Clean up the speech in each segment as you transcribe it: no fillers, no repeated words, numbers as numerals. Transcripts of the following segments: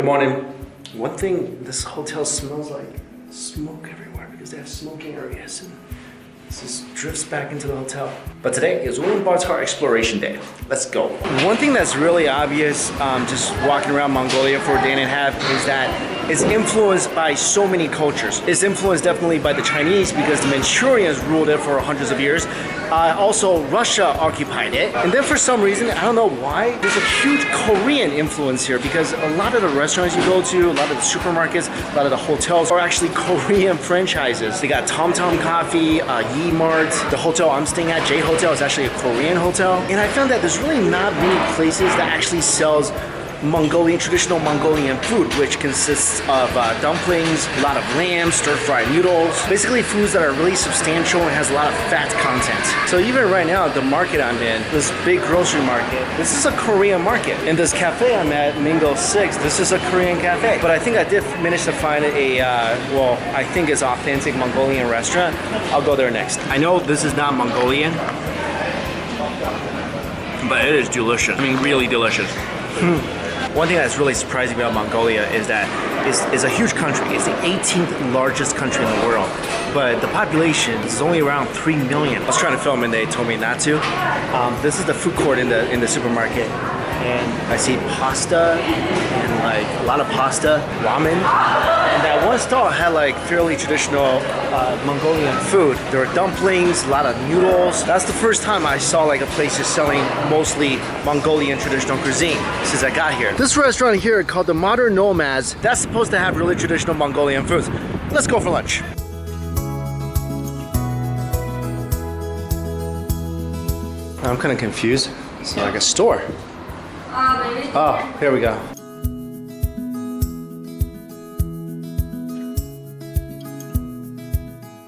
Good morning. One thing, this hotel smells like smoke everywhere because they have smoking areas and this just drifts back into the hotel. But today is Ulaanbaatar Exploration Day. Let's go. One thing that's really obvious just walking around Mongolia for a day and a half is that it's influenced by so many cultures. It's influenced definitely by the Chinese because the Manchurians ruled it for hundreds of years. Also, Russia occupied it. And then for some reason, I don't know why, there's a huge Korean influence here because a lot of the restaurants you go to, a lot of the supermarkets, a lot of the hotels are actually Korean franchises. They got Tom Tom Coffee, Yi Mart. The hotel I'm staying at, J Hotel, is actually a Korean hotel. And I found that there's really not many places that actually sells traditional Mongolian food, which consists of dumplings, a lot of lamb, stir-fried noodles, basically foods that are really substantial and has a lot of fat content. So even right now, the market I'm in, this big grocery market, this is a Korean market. And this cafe I'm at, Mingo 6, this is a Korean cafe. But I think I did manage to find a, well, I think it's authentic Mongolian restaurant. I'll go there next. I know this is not Mongolian, but it is delicious. I mean, really delicious. One thing that's really surprising about Mongolia is that it's a huge country. It's the 18th largest country in the world, but the population is only around 3 million. I was trying to film and they told me not to. This is the food court in the supermarket, and I see pasta and like a lot of pasta, ramen. And that one stall had like fairly traditional Mongolian food. There were dumplings, a lot of noodles. That's the first time I saw like a place is selling mostly Mongolian traditional cuisine since I got here. This restaurant here called the Modern Nomads, that's supposed to have really traditional Mongolian foods. Let's go for lunch. I'm kind of confused. It's like a store. Oh, here we go.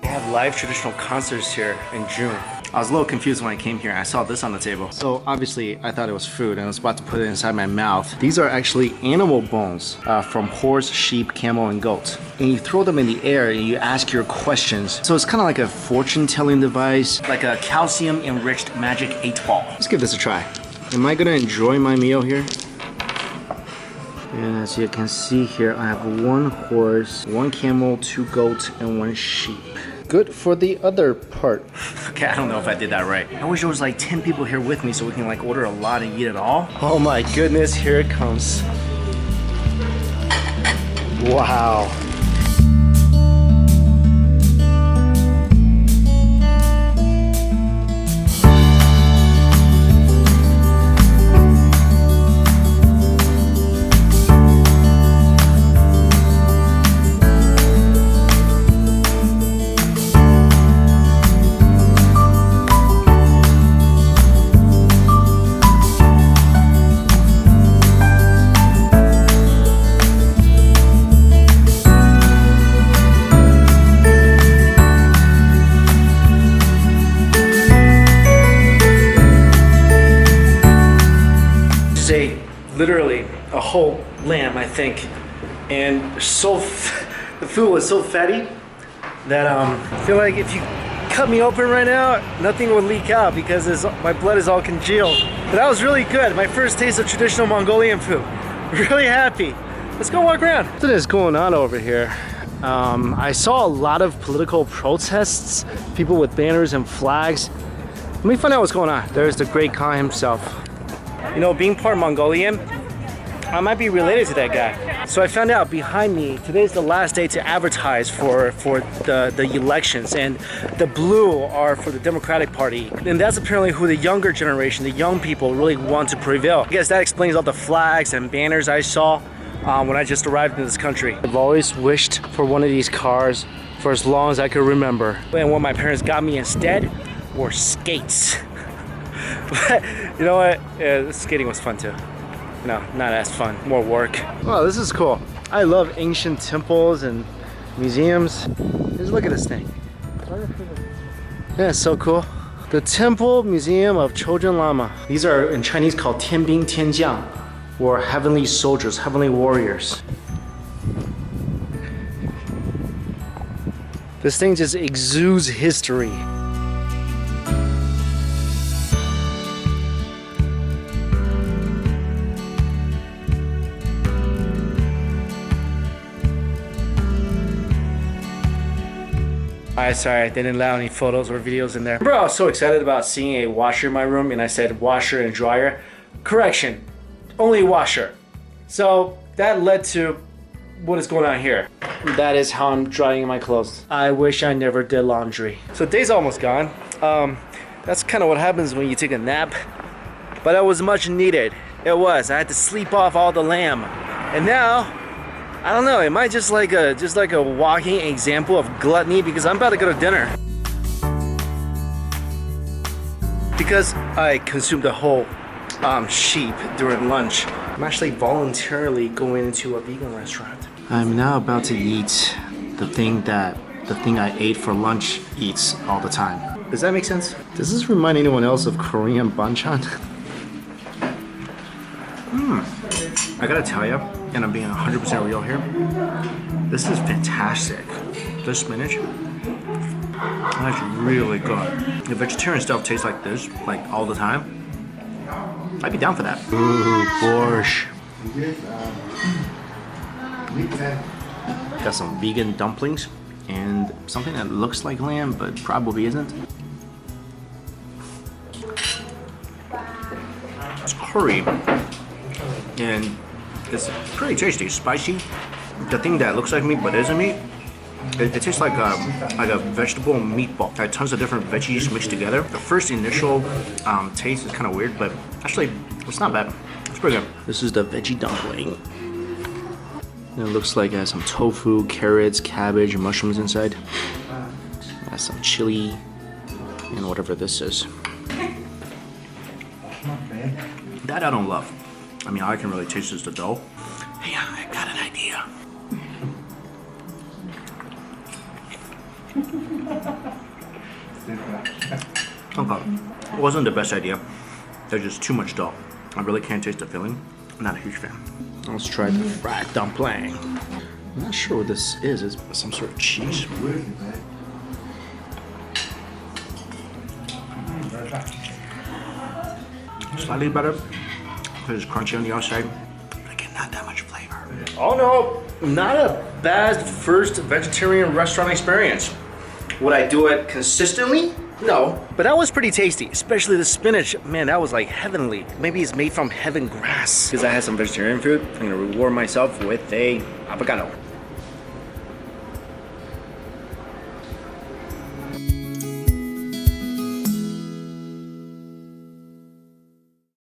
They have live traditional concerts here in June. I was a little confused when I came here. I saw this on the table. So obviously I thought it was food and I was about to put it inside my mouth. These are actually animal bones from horse, sheep, camel, and goat. And you throw them in the air and you ask your questions. So it's kind of like a fortune-telling device, like a calcium-enriched magic 8-ball. Let's give this a try. Am I gonna enjoy my meal here? And as you can see here, I have 1 horse, 1 camel, 2 goats, and 1 sheep. Good for the other part. Okay, I don't know if I did that right. I wish there was like 10 people here with me so we can like order a lot and eat it all. Oh my goodness, here it comes. Wow. Literally a whole lamb, I think, and the food was so fatty that I feel like if you cut me open right now, nothing would leak out because my blood is all congealed. But that was really good. My first taste of traditional Mongolian food. Really happy. Let's go walk around. What is going on over here? I saw a lot of political protests, people with banners and flags. Let me find out what's going on. There's the great Khan himself. You know, being part Mongolian, I might be related to that guy. So I found out behind me, today's the last day to advertise for the elections, and the blue are for the Democratic Party. And that's apparently who the younger generation, the young people really want to prevail. I guess that explains all the flags and banners I saw when I just arrived in this country. I've always wished for one of these cars for as long as I could remember. And what my parents got me instead were skates. But you know what? Yeah, skating was fun too. No, not as fun, more work. Oh, this is cool. I love ancient temples and museums. Just look at this thing. Yeah, it's so cool. The Temple Museum of Choujun Lama. These are in Chinese called Tianbing Tianjiang, or heavenly soldiers, heavenly warriors. This thing just exudes history. Sorry, I didn't allow any photos or videos in there. Bro, I was so excited about seeing a washer in my room, and I said washer and dryer. Correction, only washer. So that led to what is going on here. That is how I'm drying my clothes. I wish I never did laundry. So day's almost gone. That's kind of what happens when you take a nap. But it was much needed. It was. I had to sleep off all the lamb. And now, I don't know, am I just like a walking example of gluttony? Because I'm about to go to dinner. Because I consumed a whole sheep during lunch, I'm actually voluntarily going into a vegan restaurant. I'm now about to eat the thing I ate for lunch eats all the time. Does that make sense? Does this remind anyone else of Korean banchan? I gotta tell you, and I'm being 100% real here, this is fantastic. This spinach, that's really good. If vegetarian stuff tastes like this, like all the time, I'd be down for that. Ooh, borscht. Got some vegan dumplings and something that looks like lamb but probably isn't. It's curry and it's pretty tasty, spicy. The thing that looks like meat but isn't meat, it tastes like a vegetable meatball. Like tons of different veggies mixed together. The first initial taste is kind of weird, but actually it's not bad. It's pretty good. This is the veggie dumpling. And it looks like it has some tofu, carrots, cabbage, and mushrooms inside. It has some chili and whatever this is. That I don't love. I mean, all I can really taste is the dough. Hey, I got an idea. Okay. It wasn't the best idea. There's just too much dough. I really can't taste the filling. I'm not a huge fan. Let's try the fried dumpling. I'm not sure what this is. It's some sort of cheese. Slightly better because it's crunchy on the outside. But again, not that much flavor. Oh no, not a bad first vegetarian restaurant experience. Would I do it consistently? No, but that was pretty tasty, especially the spinach. Man, that was like heavenly. Maybe it's made from heaven grass. Because I had some vegetarian food, I'm gonna reward myself with a avocado.